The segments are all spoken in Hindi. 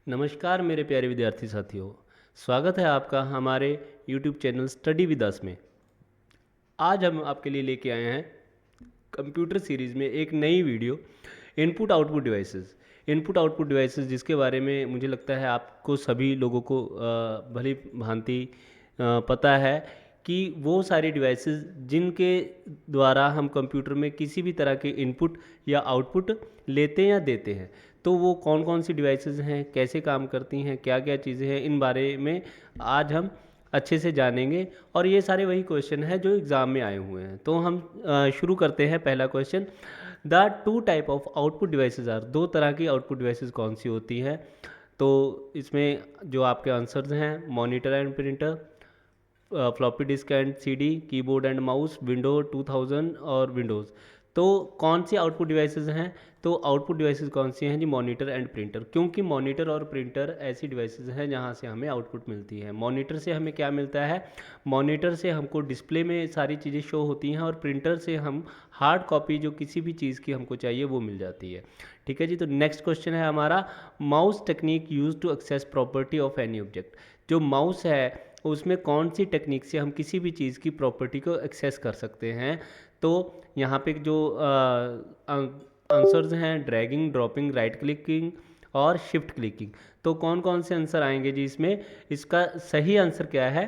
नमस्कार मेरे प्यारे विद्यार्थी साथियों। स्वागत है आपका हमारे YouTube channel study with us में। आज हम आपके लिए लेके आए हैं कंप्यूटर सीरीज़ में एक नई वीडियो, इनपुट आउटपुट डिवाइसेस जिसके बारे में मुझे लगता है आपको सभी लोगों को भली भांति पता है कि वो सारी डिवाइसेस जिनके द्वारा हम कंप्यूटर में किसी भी तरह के इनपुट या आउटपुट लेते हैं या देते हैं। तो वो कौन कौन सी डिवाइसेस हैं, कैसे काम करती हैं, क्या क्या चीज़ें हैं, इन बारे में आज हम अच्छे से जानेंगे। और ये सारे वही क्वेश्चन हैं जो एग्ज़ाम में आए हुए हैं। तो हम शुरू करते हैं। पहला question, the two type of output devices are, दो तरह की आउटपुट डिवाइसेस कौन सी होती हैं। तो इसमें जो आपके आंसर्स हैं, monitor and printer, floppy disk and CD, keyboard and mouse, window 2000 और विंडोज़। तो कौन सी आउटपुट डिवाइसेस हैं? तो आउटपुट डिवाइसेस कौन सी हैं जी? Monitor and printer. क्योंकि मॉनिटर और प्रिंटर ऐसी डिवाइसेस हैं जहां से हमें आउटपुट मिलती है। मॉनिटर से हमें क्या मिलता है? मॉनिटर से हमको डिस्प्ले में सारी चीज़ें शो होती हैं, और प्रिंटर से हम हार्ड कॉपी जो किसी भी चीज़ की हमको चाहिए वो मिल जाती है। ठीक है जी। तो नेक्स्ट क्वेश्चन है हमारा, mouse technique use to access property of any object. जो माउस है उसमें कौन सी टेक्निक से हम किसी भी चीज़ की प्रॉपर्टी को एक्सेस कर सकते हैं। तो यहाँ पे जो आंसर्स हैं, ड्रैगिंग, ड्रॉपिंग, राइट क्लिकिंग और शिफ्ट क्लिकिंग। तो कौन कौन से आंसर आएंगे जी इसमें? इसका सही आंसर क्या है?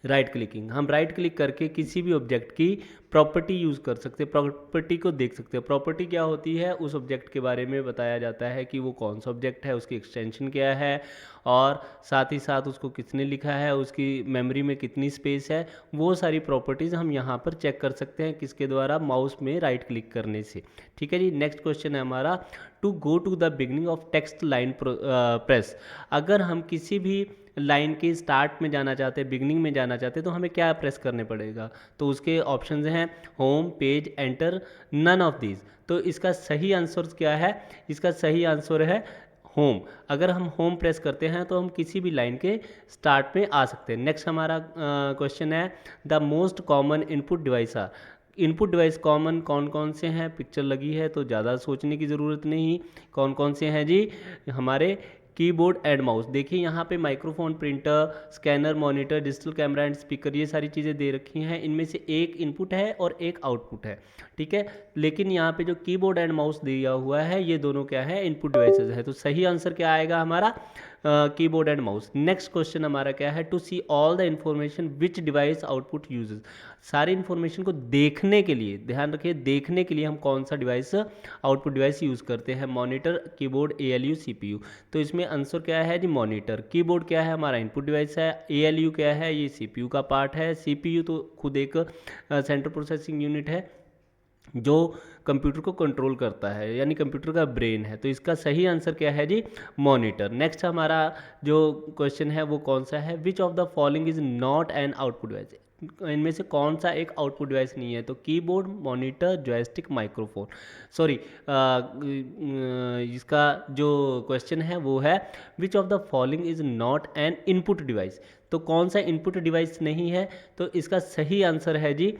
Right clicking. हम राइट क्लिक करके किसी भी ऑब्जेक्ट की प्रॉपर्टी यूज़ कर सकते हैं, प्रॉपर्टी को देख सकते हैं। प्रॉपर्टी क्या होती है? उस ऑब्जेक्ट के बारे में बताया जाता है कि वो कौन सा ऑब्जेक्ट है, उसकी एक्सटेंशन क्या है, और साथ ही साथ उसको किसने लिखा है, उसकी मेमोरी में कितनी स्पेस है। वो सारी प्रॉपर्टीज़ हम यहाँ पर चेक कर सकते हैं किसके द्वारा? माउस में राइट क्लिक करने से। ठीक है जी। नेक्स्ट क्वेश्चन है हमारा, to go to the beginning of text line press. अगर हम किसी भी लाइन के स्टार्ट में जाना चाहते हैं, बिगनिंग में जाना चाहते हैं, तो हमें क्या प्रेस करने पड़ेगा? तो उसके ऑप्शंस हैं home, page, enter, none of these. तो इसका सही आंसर क्या है? इसका सही आंसर है होम। अगर हम होम प्रेस करते हैं तो हम किसी भी लाइन के स्टार्ट में आ सकते हैं। नेक्स्ट हमारा क्वेश्चन है, the most common input device are. Input device common कौन कौन से हैं? पिक्चर लगी है तो ज़्यादा सोचने की ज़रूरत नहीं। कौन कौन से हैं जी? हमारे कीबोर्ड एंड माउस। देखिए यहाँ पे microphone, printer, scanner, monitor, digital camera and speaker, ये सारी चीज़ें दे रखी हैं। इनमें से एक इनपुट है और एक आउटपुट है। ठीक है। लेकिन यहाँ पे जो कीबोर्ड एंड माउस दिया हुआ है, ये दोनों क्या है? इनपुट डिवाइसेस है। तो सही आंसर क्या आएगा हमारा? Keyboard and mouse. Next question हमारा क्या है, to see all the information which device output uses. सारी इंफॉर्मेशन को देखने के लिए, ध्यान रखिए, देखने के लिए हम कौन सा डिवाइस, आउटपुट डिवाइस यूज़ करते हैं? Monitor, keyboard, ALU, CPU. तो इसमें आंसर क्या है जी? मॉनिटर। कीबोर्ड क्या है? हमारा इनपुट डिवाइस है। एएलयू क्या है? ये सीपीयू का पार्ट है। सीपीयू तो खुद एक सेंट्रल प्रोसेसिंग यूनिट है जो कंप्यूटर को कंट्रोल करता है, यानी कंप्यूटर का ब्रेन है। तो इसका सही आंसर क्या है जी? मॉनिटर। नेक्स्ट हमारा जो क्वेश्चन है वो कौन सा है, विच of the following is not an output device. इनमें से कौन सा एक आउटपुट डिवाइस नहीं है? तो keyboard, monitor, joystick, microphone. Sorry, इसका जो क्वेश्चन है वो है, विच of the following is not N input device. तो कौन सा इनपुट डिवाइस नहीं है? तो इसका सही आंसर है जी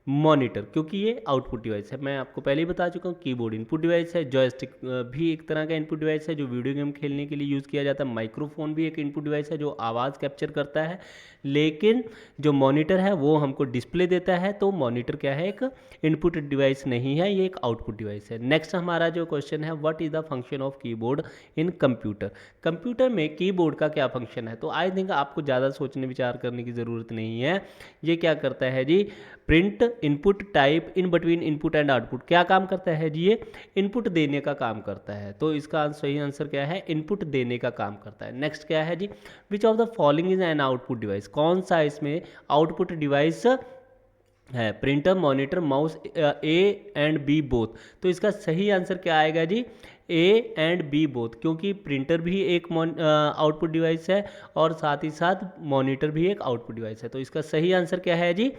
मॉनिटर, क्योंकि ये आउटपुट डिवाइस है। मैं आपको पहले ही बता चुका हूँ, कीबोर्ड इनपुट डिवाइस है, जॉयस्टिक भी एक तरह का इनपुट डिवाइस है जो वीडियो गेम खेलने के लिए यूज़ किया जाता है, माइक्रोफोन भी एक इनपुट डिवाइस है जो आवाज़ कैप्चर करता है। लेकिन जो मॉनिटर है वो हमको डिस्प्ले देता है। तो मॉनिटर क्या है? एक इनपुट डिवाइस नहीं है, ये एक आउटपुट डिवाइस है। नेक्स्ट हमारा जो क्वेश्चन है, what is the function of keyboard in computer. Computer में कीबोर्ड का क्या फंक्शन है? तो आई थिंक आपको ज़्यादा सोचने विचार करने की ज़रूरत नहीं है। ये क्या करता है जी? Print, input, type, in between input and output. क्या काम करता है जी? ये इनपुट देने का काम करता है। तो इसका सही आंसर क्या है? इनपुट देने का काम करता है। नेक्स्ट क्या है जी? Which of the following is an output device. कौन सा इसमें आउटपुट डिवाइस है? Printer, monitor, mouse, a and b both. तो इसका सही आंसर क्या आएगा जी? ए एंड बी बोथ, क्योंकि प्रिंटर भी एक आउटपुट डिवाइस है और साथ ही साथ मॉनिटर भी एक आउटपुट डिवाइस है। तो इसका सही आंसर क्या है जी?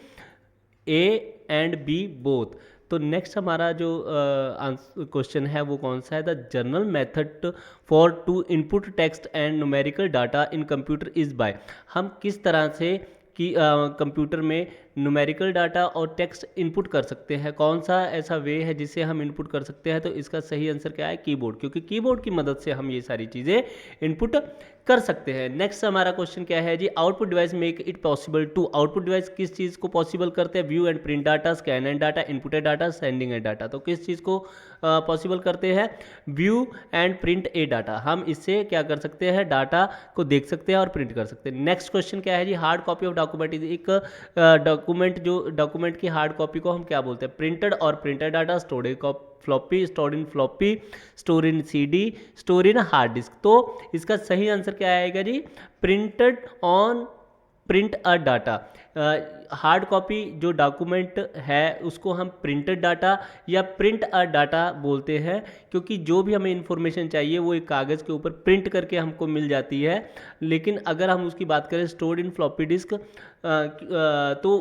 A and b both. तो नेक्स्ट हमारा जो क्वेश्चन है वो कौन सा है, the general method for to input text and numerical data in computer is by. हम किस तरह से कि कंप्यूटर में न्यूमेरिकल डाटा और टेक्स्ट इनपुट कर सकते हैं, कौन सा ऐसा वे है जिससे हम इनपुट कर सकते हैं, तो इसका सही आंसर क्या है, कीबोर्ड, क्योंकि कीबोर्ड की मदद से हम ये सारी चीज़ें इनपुट कर सकते हैं। नेक्स्ट हमारा क्वेश्चन क्या है जी, output device make it possible to, output device किस चीज़ को पॉसिबल करते हैं, view and print data, scan and data, input data, sending and data, तो किस चीज़ को पॉसिबल करते हैं, view and print a data, हम इससे क्या कर सकते हैं, डाटा को देख सकते हैं और प्रिंट कर सकते हैं। नेक्स्ट क्वेश्चन क्या है जी, hard copy of document is, एक डॉक्यूमेंट, जो डॉक्यूमेंट की हार्ड कॉपी को हम क्या बोलते हैं, प्रिंटेड और printed data, stored in floppy, store in floppy, store in CD, store in hard disk, तो इसका सही आंसर क्या आएगा जी, printed on print a data. Hard copy जो डॉक्यूमेंट है उसको हम प्रिंटेड डाटा या प्रिंट अ डाटा बोलते हैं, क्योंकि जो भी हमें इंफॉर्मेशन चाहिए वो एक कागज़ के ऊपर प्रिंट करके हमको मिल जाती है। लेकिन अगर हम उसकी बात करें स्टोर्ड इन फ्लॉपी डिस्क, तो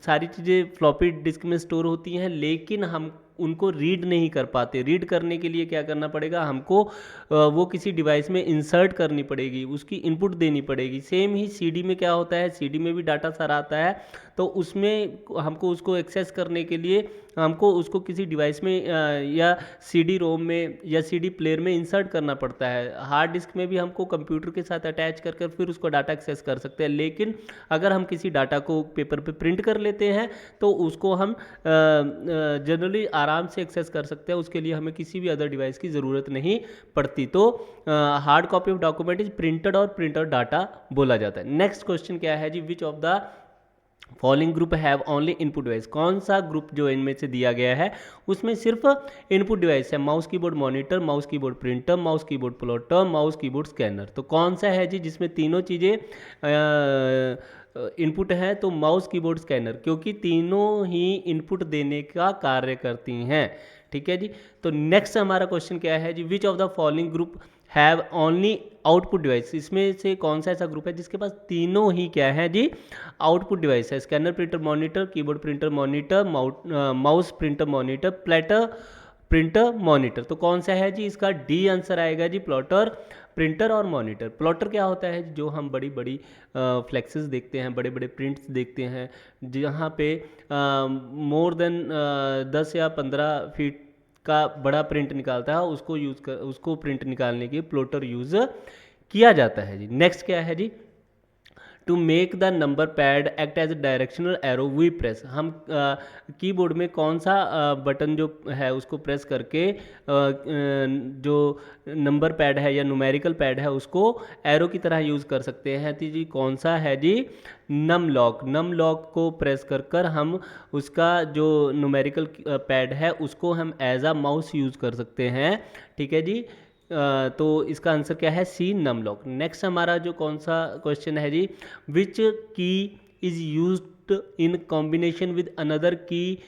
सारी चीज़ें फ्लॉपी डिस्क में स्टोर होती हैं, लेकिन हम उनको रीड नहीं कर पाते। रीड करने के लिए क्या करना पड़ेगा हमको, वो किसी डिवाइस में इंसर्ट करनी पड़ेगी, उसकी इनपुट देनी पड़ेगी। सेम ही सीडी में क्या होता है, सीडी में भी डाटा सारा आता है, तो उसमें हमको उसको एक्सेस करने के लिए हमको उसको किसी डिवाइस में या सीडी रोम में या सीडी प्लेयर में इंसर्ट करना पड़ता है। हार्ड डिस्क में भी हमको कंप्यूटर के साथ अटैच कर कर फिर उसको डाटा एक्सेस कर सकते हैं, लेकिन अगर हम किसी डाटा को पेपर पे प्रिंट कर लेते हैं तो उसको हम जनरली आराम से एक्सेस कर सकते हैं, उसके लिए हमें किसी भी अदर डिवाइस की ज़रूरत नहीं पड़ती। तो hard copy of document is printed और प्रिंटर डाटा बोला जाता है। नेक्स्ट क्वेश्चन क्या है जी, which of the following group have only input device, कौन सा ग्रुप जो इनमें से दिया गया है उसमें सिर्फ इनपुट डिवाइस है, mouse keyboard monitor, mouse keyboard printer, mouse keyboard plotter, mouse keyboard scanner, तो कौन सा है जी जिसमें तीनों चीज़ें इनपुट है, तो माउस कीबोर्ड स्कैनर, क्योंकि तीनों ही इनपुट देने का कार्य करती हैं। ठीक है जी, तो नेक्स्ट हमारा क्वेश्चन क्या है जी, which of the following group have only output device, इसमें से कौन सा ऐसा ग्रुप है जिसके पास तीनों ही क्या है जी, आउटपुट डिवाइस है, scanner printer monitor, keyboard printer monitor, mouse printer monitor, platter printer monitor, तो कौन सा है जी, इसका डी आंसर आएगा जी, प्लॉटर प्रिंटर और मॉनिटर। प्लॉटर क्या होता है, जो हम बड़ी बड़ी फ्लेक्सेस देखते हैं, बड़े बड़े प्रिंट्स देखते हैं, जहाँ पे मोर देन 10 या 15 फीट का बड़ा प्रिंट निकालता है, उसको प्रिंट निकालने के प्लॉटर यूज़ किया जाता है जी। नेक्स्ट क्या है जी, to make the number pad act as directional arrow we press, हम कीबोर्ड में कौन सा बटन जो है उसको प्रेस करके जो नंबर पैड है या न्यूमेरिकल पैड है उसको एरो की तरह यूज़ कर सकते हैं, तो जी कौन सा है जी, नम लॉक, नम लॉक को प्रेस कर कर हम उसका जो न्यूमेरिकल पैड है उसको हम एज अ माउस यूज़ कर सकते हैं। ठीक है जी, तो इसका आंसर क्या है, सी नम लॉक। नेक्स्ट हमारा जो कौन सा क्वेश्चन है जी, which key is used in combination with another key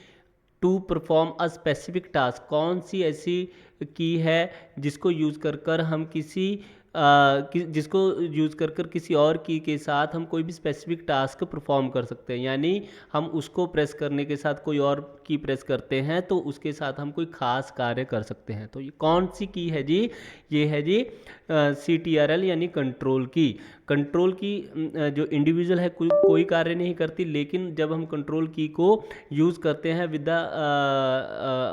to perform a specific task, कौन सी ऐसी की है जिसको यूज़ कर कर हम जिसको यूज़ कर कर किसी और की के साथ हम कोई भी स्पेसिफिक टास्क परफॉर्म कर सकते हैं, यानी हम उसको प्रेस करने के साथ कोई और की प्रेस करते हैं तो उसके साथ हम कोई ख़ास कार्य कर सकते हैं, तो ये कौन सी की है जी, ये है जी CTRL यानी कंट्रोल की। कंट्रोल की जो इंडिविजुअल है कोई कार्य नहीं करती, लेकिन जब हम कंट्रोल की को यूज़ करते हैं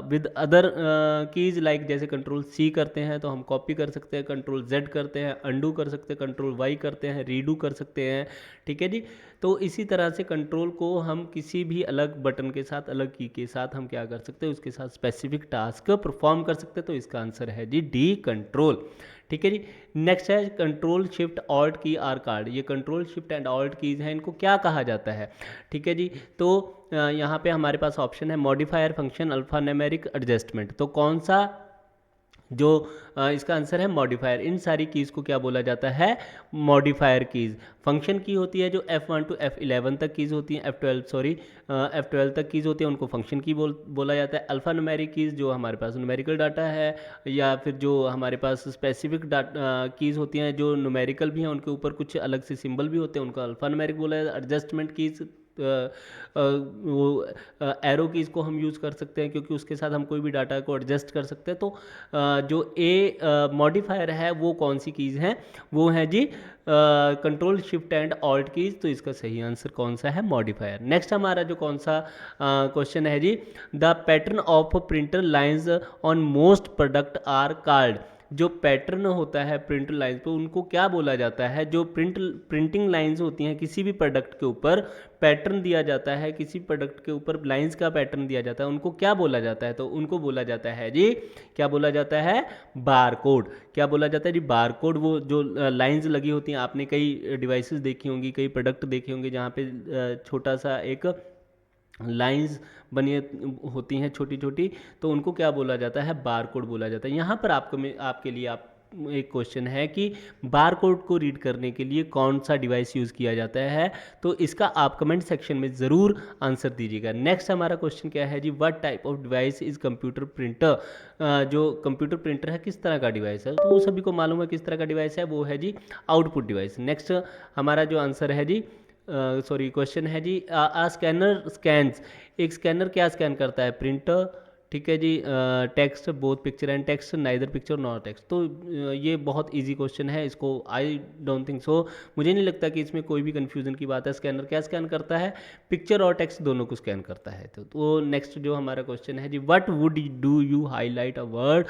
विद अदर कीज़ लाइक जैसे कंट्रोल C करते हैं तो हम कॉपी कर सकते हैं, कंट्रोल Z करते हैं अंडू कर सकते हैं, कंट्रोल Y करते हैं रीडू कर सकते हैं। ठीक है जी, तो इसी तरह से कंट्रोल को हम किसी भी अलग बटन के साथ, अलग की के साथ हम क्या कर सकते हैं, उसके साथ स्पेसिफिक टास्क परफॉर्म कर सकते हैं, तो इसका आंसर है जी डी कंट्रोल। ठीक है जी, नेक्स्ट है कंट्रोल शिफ्ट ऑल्ट की आर कार्ड, ये control shift and alt keys हैं, इनको क्या कहा जाता है। ठीक है जी, तो यहाँ पे हमारे पास ऑप्शन है modifier, function, alpha numeric, adjustment, तो कौन सा जो इसका आंसर है मॉडिफायर। इन सारी कीज़ को क्या बोला जाता है, मॉडिफायर कीज़। फंक्शन की होती है जो F1 to F11 तक कीज़ होती हैं, F12 तक कीज़ होती है, उनको फंक्शन की बोला जाता है। अल्फ़ा न्यूमेरिक कीज़ जो हमारे पास न्यूमेरिकल डाटा है, या फिर जो हमारे पास स्पेसिफिक कीज़ होती हैं जो न्यूमेरिकल भी हैं, उनके ऊपर कुछ अलग से सिंबल भी होते हैं, उनको अल्फ़ा न्यूमेरिक बोला जाता है। एडजस्टमेंट कीज़ वो एरो कीज़ को हम यूज़ कर सकते हैं, क्योंकि उसके साथ हम कोई भी डाटा को एडजस्ट कर सकते हैं। तो जो ए मॉडिफायर है वो कौन सी कीज़ हैं, वो है जी control shift and alt keys. तो इसका सही आंसर कौन सा है, मॉडिफायर। नेक्स्ट हमारा जो कौन सा क्वेश्चन है जी, the pattern of printer lines on most product are called. जो पैटर्न होता है प्रिंटर लाइंस पे, उनको क्या बोला जाता है। जो प्रिंटिंग लाइंस होती हैं किसी भी प्रोडक्ट के ऊपर पैटर्न दिया जाता है, किसी प्रोडक्ट के ऊपर लाइंस का पैटर्न दिया जाता है, उनको क्या बोला जाता है। तो उनको बोला जाता है जी, क्या बोला जाता है, बार कोड। क्या बोला जाता है जी, बार कोड। वो जो लाइंस लगी होती हैं, आपने कई डिवाइसेस देखी होंगी, कई प्रोडक्ट देखे होंगे जहाँ पे छोटा सा एक लाइंस बनी होती हैं छोटी छोटी, तो उनको क्या बोला जाता है, बार कोड बोला जाता है। यहाँ पर आपके लिए एक क्वेश्चन है कि बार कोड को रीड करने के लिए कौन सा डिवाइस यूज़ किया जाता है। तो इसका आप कमेंट सेक्शन में ज़रूर आंसर दीजिएगा। नेक्स्ट हमारा क्वेश्चन क्या है जी, what type of device is computer printer. जो कंप्यूटर प्रिंटर है किस तरह का डिवाइस है, तो वो सभी को मालूम है किस तरह का डिवाइस है, वो है जी आउटपुट डिवाइस। नेक्स्ट हमारा जो आंसर है जी, सॉरी क्वेश्चन है जी, स्कैनर स्कैन्स। एक स्कैनर क्या स्कैन करता है, प्रिंटर, ठीक है जी, text both picture and text, neither picture nor text. तो ये बहुत इजी क्वेश्चन है, इसको आई डोंट थिंक सो, मुझे नहीं लगता कि इसमें कोई भी कन्फ्यूजन की बात है। स्कैनर क्या स्कैन करता है, पिक्चर और टेक्स्ट दोनों को स्कैन करता है। तो नेक्स्ट जो हमारा क्वेश्चन है जी, what would do you highlight a word,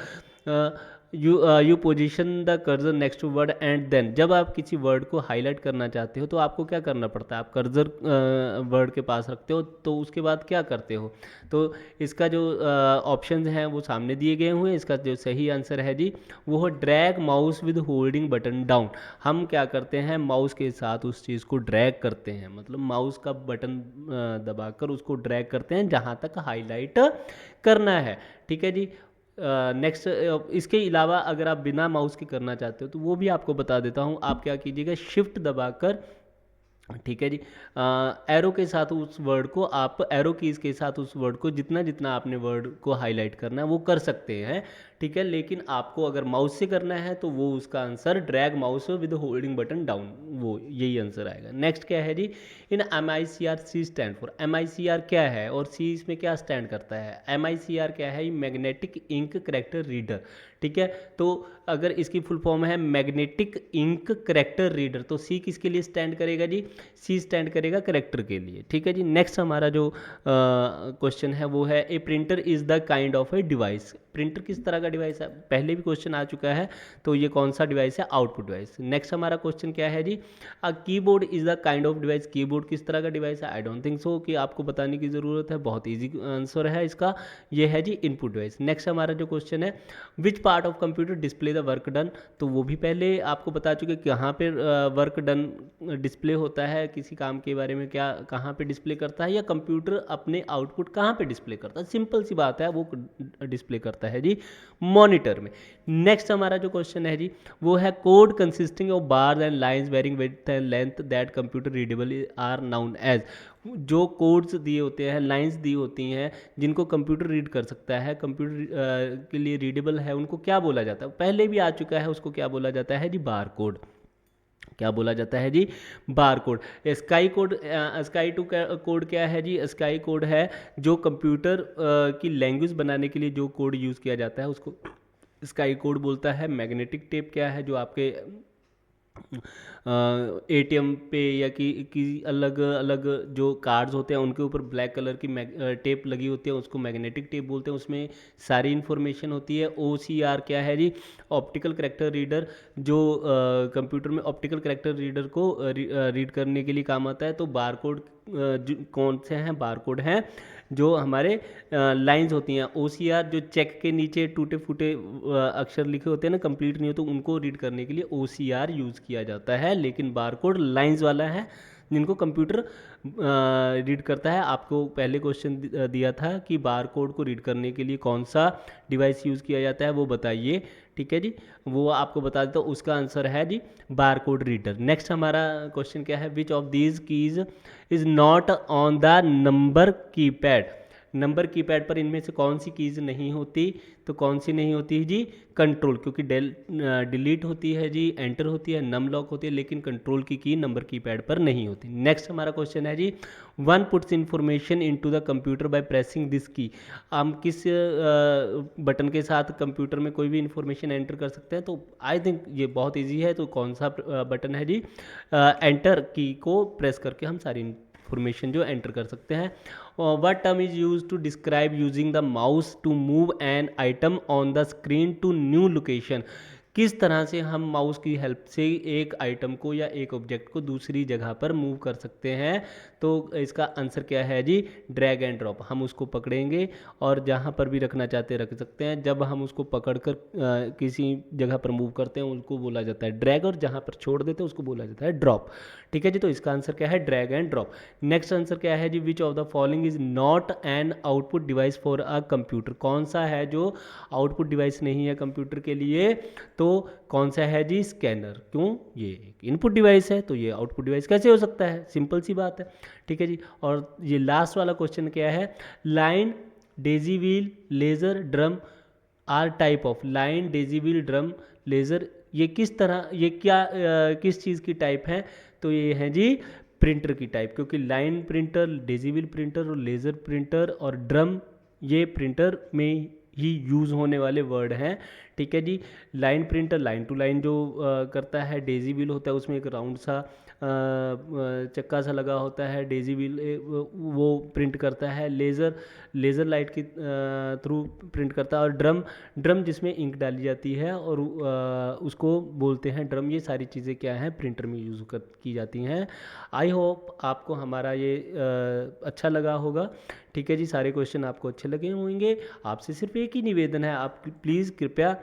you position the cursor next to word and then. जब आप किसी वर्ड को हाईलाइट करना चाहते हो तो आपको क्या करना पड़ता है, आप कर्जर वर्ड के पास रखते हो, तो उसके बाद क्या करते हो। तो इसका जो ऑप्शंस हैं वो सामने दिए गए हुए हैं। इसका जो सही आंसर है जी, वो है drag mouse with holding button down. हम क्या करते हैं, माउस के साथ उस चीज़ को ड्रैग करते हैं, मतलब माउस का बटन दबाकर उसको ड्रैग करते हैं जहाँ तक हाईलाइट करना है, ठीक है जी। नेक्स्ट इसके अलावा अगर आप बिना माउस के करना चाहते हो तो वो भी आपको बता देता हूँ। आप क्या कीजिएगा, शिफ्ट दबाकर, ठीक है जी, एरो के साथ उस वर्ड को, आप एरो कीज़ के साथ उस वर्ड को जितना जितना आपने वर्ड को हाईलाइट करना है वो कर सकते हैं, ठीक है। लेकिन आपको अगर माउस से करना है तो वो उसका answer drag mouse with holding button down, वो यही आंसर आएगा। नेक्स्ट क्या है जी, in MICR C stand for. MICR क्या है और सी इसमें क्या स्टैंड करता है। MICR क्या है, मैग्नेटिक इंक करेक्टर रीडर, ठीक है। तो अगर इसकी फुल फॉर्म है मैग्नेटिक इंक करेक्टर रीडर, तो सी किसके लिए स्टैंड करेगा जी, सी स्टैंड करेगा करेक्टर के लिए, ठीक है जी। नेक्स्ट हमारा जो क्वेश्चन है वो है, a printer is the kind of a device. Printer किस तरह का डिवाइस है, पहले भी क्वेश्चन आ चुका है, तो ये कौन सा डिवाइस है, आउटपुट डिवाइस। नेक्स्ट हमारा क्वेश्चन क्या है जी, a keyboard is the kind of device. Keyboard किस तरह का डिवाइस है, आई डोंट थिंक सो कि आपको बताने की ज़रूरत है, बहुत ईजी आंसर है इसका, ये है जी इनपुट डिवाइस। नेक्स्ट हमारा जो क्वेश्चन है, which part of computer display the work done. तो वो भी पहले आपको बता चुके कहाँ पे वर्क डन डिस्प्ले होता है, किसी काम के बारे में क्या कहाँ पे डिस्प्ले करता है, या कंप्यूटर अपने आउटपुट कहाँ पे डिस्प्ले करता है। सिंपल सी बात है, वो डिस्प्ले करता है जी मॉनिटर में। नेक्स्ट हमारा जो क्वेश्चन है जी, वो है code consisting of bars and lines varying width and length that computer readable are known as. जो कोड्स दिए होते हैं, लाइंस दी होती हैं जिनको कंप्यूटर रीड कर सकता है, कंप्यूटर के लिए रीडेबल है, उनको क्या बोला जाता है, पहले भी आ चुका है, उसको क्या बोला जाता है जी, बार कोड। क्या बोला जाता है जी, bar code. Sky code, sky to code क्या है जी, स्काई कोड है जो कंप्यूटर की लैंग्वेज बनाने के लिए जो कोड यूज़ किया जाता है उसको स्काई कोड बोलता है। मैग्नेटिक टेप क्या है, जो आपके ATM पे या कि अलग अलग जो कार्ड्स होते हैं उनके ऊपर ब्लैक कलर की टेप लगी होती है, उसको मैग्नेटिक टेप बोलते हैं, उसमें सारी इन्फॉर्मेशन होती है। OCR क्या है जी, ऑप्टिकल करेक्टर रीडर, जो कंप्यूटर में ऑप्टिकल करेक्टर रीडर को रीड करने के लिए काम आता है। तो बार कोड कौन से हैं, बार कोड हैं जो हमारे लाइंस होती हैं। OCR जो चेक के नीचे टूटे फूटे अक्षर लिखे होते हैं ना, कंप्लीट नहीं हो, तो उनको रीड करने के लिए OCR यूज़ किया जाता है। लेकिन बारकोड लाइंस वाला है जिनको कंप्यूटर रीड करता है। आपको पहले क्वेश्चन दिया था कि बारकोड को रीड करने के लिए कौन सा डिवाइस यूज़ किया जाता है, वो बताइए, ठीक है जी। वो आपको बता देता हूँ, उसका आंसर है जी बारकोड रीडर। नेक्स्ट हमारा क्वेश्चन क्या है, which of these keys is not on the number keypad. Number keypad पर इनमें से कौन सी कीज़ नहीं होती, तो कौन सी नहीं होती है जी, कंट्रोल, क्योंकि डिलीट होती है जी, एंटर होती है, नम लॉक होती है, लेकिन कंट्रोल की नंबर कीपैड पर नहीं होती। नेक्स्ट हमारा क्वेश्चन है जी, one puts information into the computer by pressing this key. हम किस बटन के साथ कंप्यूटर में कोई भी इंफॉर्मेशन एंटर कर सकते हैं, तो आई थिंक ये बहुत ईजी है। तो कौन सा बटन है जी, एंटर की को प्रेस करके हम सारी इंफॉर्मेशन जो एंटर कर सकते हैं। What term is use to describe using the mouse to move an item on the screen to new location. किस तरह से हम माउस की हेल्प से एक आइटम को या एक ऑब्जेक्ट को दूसरी जगह पर मूव कर सकते हैं, तो इसका आंसर क्या है जी, ड्रैग एंड ड्रॉप। हम उसको पकड़ेंगे और जहाँ पर भी रखना चाहते रख सकते हैं। जब हम उसको पकड़कर किसी जगह पर मूव करते हैं उसको बोला जाता है ड्रैग, और जहाँ पर छोड़ देते हैं उसको बोला जाता है ड्रॉप। ठीक है जी, तो इसका आंसर क्या है, drag and drop. Next answer क्या है जी, which of the following is not an output device for a computer. कौन सा है जो आउटपुट डिवाइस नहीं है कंप्यूटर के लिए, तो कौन सा है जी, स्कैनर। क्यों, ये एक इनपुट डिवाइस है, तो ये आउटपुट डिवाइस कैसे हो सकता है, सिंपल सी बात है। ठीक है जी, और ये लास्ट वाला क्वेश्चन क्या है, line, daisy wheel, laser, drum are type of. Line, daisy wheel, drum, laser, ये किस तरह, ये क्या किस चीज़ की टाइप है, तो ये है जी प्रिंटर की टाइप। क्योंकि line printer, daisy wheel printer और लेज़र प्रिंटर और ड्रम ये प्रिंटर में ही यूज़ होने वाले वर्ड हैं। ठीक है जी, line printer line to line जो करता है, डेजी व्हील होता है उसमें एक राउंड सा चक्का सा लगा होता है, डेजी व्हील वो प्रिंट करता है। लेज़र लेज़र लाइट की थ्रू प्रिंट करता है। और ड्रम ड्रम जिसमें इंक डाली जाती है और उसको बोलते हैं ड्रम। ये सारी चीज़ें क्या हैं, प्रिंटर में यूज़ की जाती हैं। आई होप आपको हमारा ये अच्छा लगा होगा। ठीक है जी, सारे क्वेश्चन आपको अच्छे लगे होंगे। आपसे सिर्फ एक ही निवेदन है, आप प्लीज़ कृपया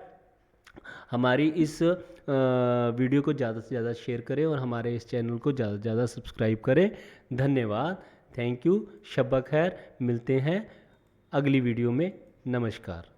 हमारी इस वीडियो को ज़्यादा से ज़्यादा शेयर करें और हमारे इस चैनल को ज़्यादा से ज़्यादा सब्सक्राइब करें। धन्यवाद, थैंक यू, शब्बा खैर। मिलते हैं अगली वीडियो में। नमस्कार।